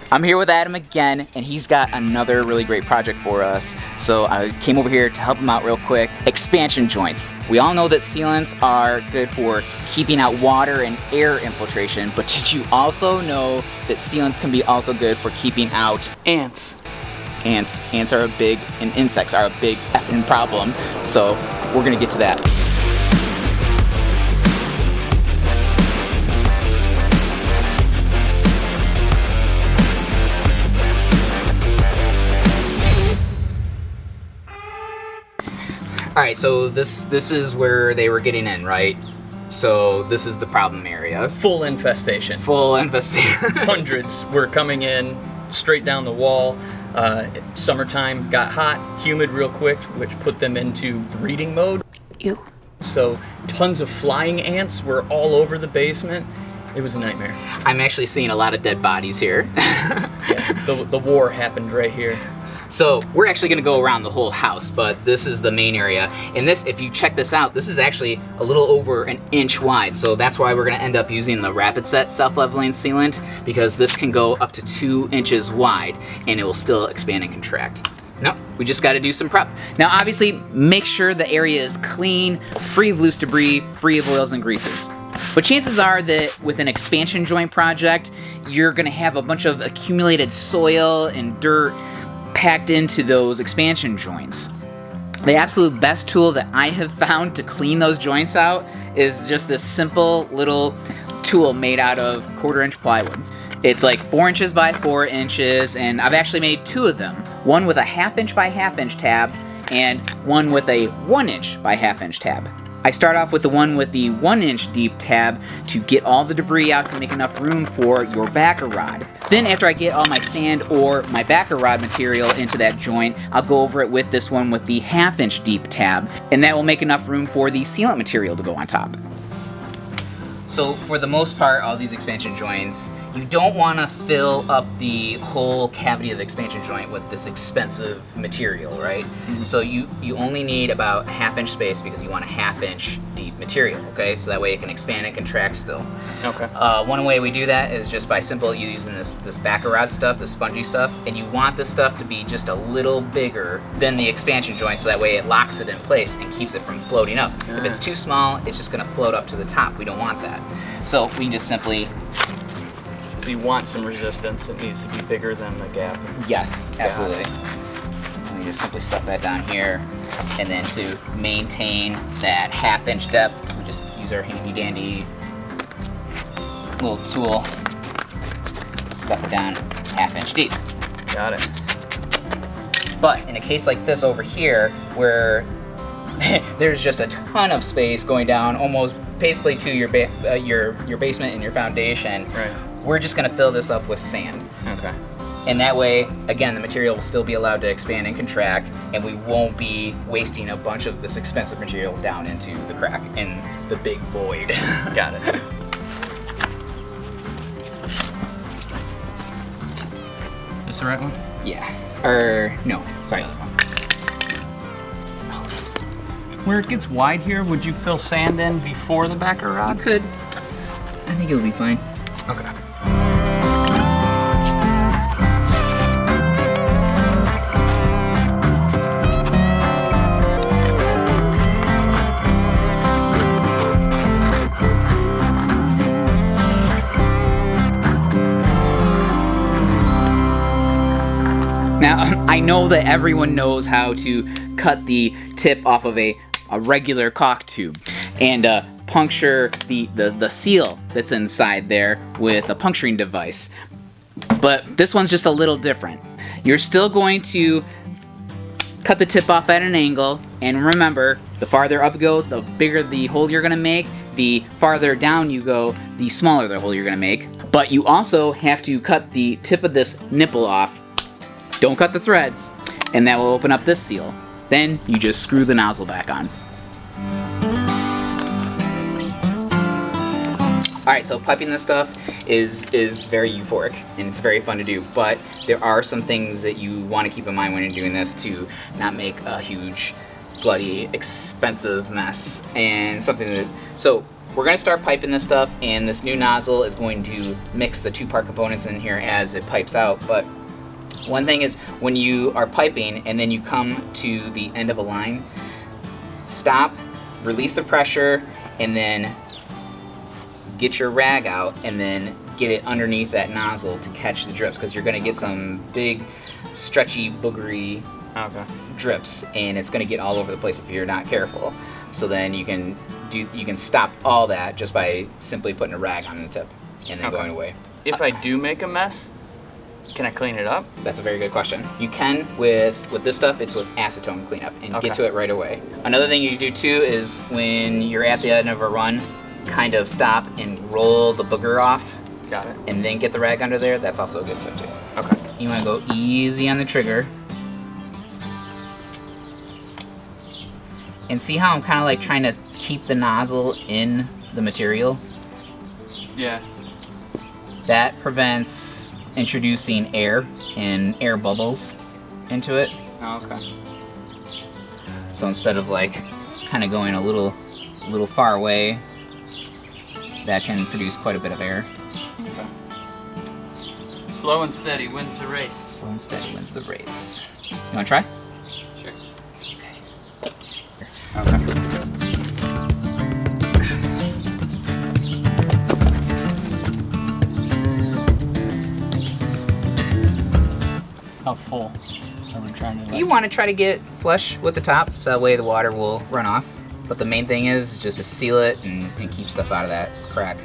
I'm here with Adam again, and he's got another really great project for us. So I came over here to help him out real quick. Expansion joints. We all know that sealants are good for keeping out water and air infiltration, but did you also know that sealants can be also good for keeping out ants? Ants are a big, and insects are a big effing problem. So we're gonna get to that. Alright, so this is where they were getting in, right? So this is the problem area. Full infestation. Full infestation. Hundreds were coming in straight down the wall. Summertime got hot, humid real quick, which put them into breeding mode. Ew. So tons of flying ants were all over the basement. It was a nightmare. I'm actually seeing a lot of dead bodies here. Yeah, the war happened right here. So we're actually going to go around the whole house, but this is the main area. And this, if you check this out, this is actually a little over an inch wide. So that's why we're going to end up using the Rapid Set self-leveling sealant, because this can go up to 2 inches wide and it will still expand and contract. No, we just got to do some prep. Now obviously make sure the area is clean, free of loose debris, free of oils and greases. But chances are that with an expansion joint project, you're going to have a bunch of accumulated soil and dirt packed into those expansion joints. The absolute best tool that I have found to clean those joints out is just this simple little tool made out of 1/4 inch plywood. It's like 4 inches by 4 inches, and I've actually made 2 of them. One with a 1/2 inch by 1/2 inch tab, and one with a 1 inch by 1/2 inch tab. I start off with the one with the 1 inch deep tab to get all the debris out to make enough room for your backer rod. Then after I get all my sand or my backer rod material into that joint, I'll go over it with this one with the 1/2 inch deep tab, and that will make enough room for the sealant material to go on top. So for the most part, all these expansion joints, you don't want to fill up the whole cavity of the expansion joint with this expensive material, right? Mm-hmm. So you only need about 1/2 inch space because you want a 1/2 inch deep material, okay? So that way it can expand and contract still. Okay. One way we do that is just by using this backer rod stuff, this spongy stuff, and you want this stuff to be just a little bigger than the expansion joint, so that way it locks it in place and keeps it from floating up. If it's too small, it's just gonna float up to the top. We don't want that. So we just simply... So you want some resistance, it needs to be bigger than the gap. Yes, absolutely. We just simply stuff that down here, and then to maintain that 1/2 inch depth, we just use our handy dandy little tool, stuff it down 1/2 inch deep. Got it. But in a case like this over here, where there's just a ton of space going down almost basically to your basement and your foundation, right, we're just going to fill this up with sand. Okay. And that way, again, the material will still be allowed to expand and contract, and we won't be wasting a bunch of this expensive material down into the crack in the big void. Got it. This the right one? Yeah. Or, no, sorry. Where it gets wide here, would you fill sand in before the backer rod? You could. I think it'll be fine. Okay. Now, I know that everyone knows how to cut the tip off of a regular caulk tube and puncture the seal that's inside there with a puncturing device. But this one's just a little different. You're still going to cut the tip off at an angle, and remember, the farther up you go, the bigger the hole you're going to make. The farther down you go, the smaller the hole you're going to make. But you also have to cut the tip of this nipple off. Don't cut the threads, and that will open up this seal. Then you just screw the nozzle back on. Alright, so piping this stuff is very euphoric, and it's very fun to do, but there are some things that you want to keep in mind when you're doing this to not make a huge, bloody, expensive mess. And something that... So, we're gonna start piping this stuff, and this new nozzle is going to mix the two-part components in here as it pipes out. But one thing is, when you are piping and then you come to the end of a line, stop, release the pressure, and then get your rag out and then get it underneath that nozzle to catch the drips, because you're gonna get some big, stretchy, boogery drips, and it's gonna get all over the place if you're not careful. So then you can stop all that just by simply putting a rag on the tip and then going away. If I do make a mess, can I clean it up? That's a very good question. You can with this stuff. It's with acetone cleanup, and get to it right away. Another thing you do too is when you're at the end of a run, kind of stop and roll the booger off. Got it. And then get the rag under there. That's also a good tip too. Okay. You want to go easy on the trigger. And see how I'm kind of like trying to keep the nozzle in the material? Yeah. That prevents introducing air and air bubbles into it. Oh, okay. So instead of like kind of going a little far away, that can produce quite a bit of air. Okay. Slow and steady wins the race. Slow and steady wins the race. You want to try? Sure. Okay. How full are we trying to? You want to try to get flush with the top, so that way the water will run off. But the main thing is just to seal it and keep stuff out of that crack.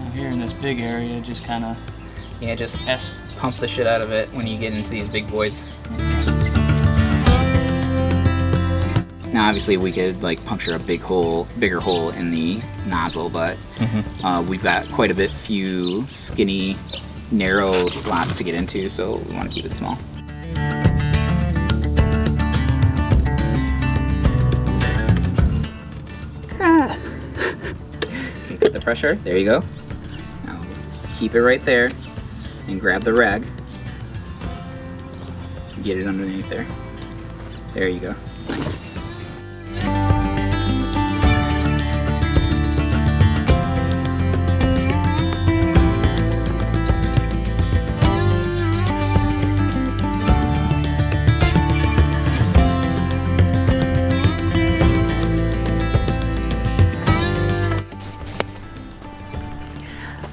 Now here in this big area, just kind of just pump the shit out of it when you get into these big voids. Now obviously we could like puncture a bigger hole in the nozzle, but we've got quite a few skinny, narrow slots to get into, so we want to keep it small. Okay, put the pressure. There you go. Now keep it right there and grab the rag. Get it underneath there. There you go. Nice.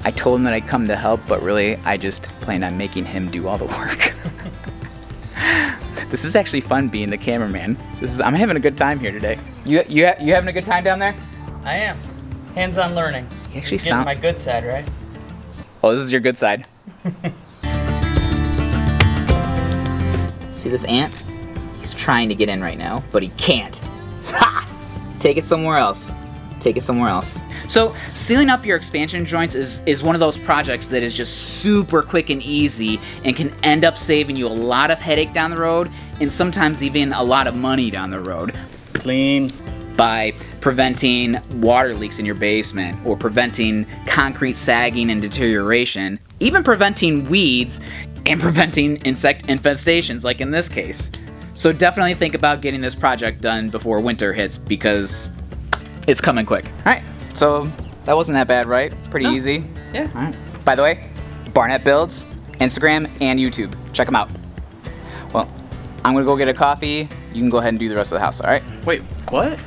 I told him that I'd come to help, but really I just planned on making him do all the work. This is actually fun being the cameraman. I'm having a good time here today. You having a good time down there? I am. Hands-on learning. You actually getting my good side, right? Oh, this is your good side. See this ant? He's trying to get in right now, but he can't. Ha! Take it somewhere else. Take it somewhere else. So sealing up your expansion joints is one of those projects that is just super quick and easy and can end up saving you a lot of headache down the road and sometimes even a lot of money down the road. Clean. By preventing water leaks in your basement or preventing concrete sagging and deterioration, even preventing weeds and preventing insect infestations like in this case. So definitely think about getting this project done before winter hits because it's coming quick. All right, so that wasn't that bad, right? Pretty easy. Yeah. All right. By the way, Barnett Builds, Instagram, and YouTube. Check them out. Well, I'm gonna go get a coffee. You can go ahead and do the rest of the house, all right? Wait, what?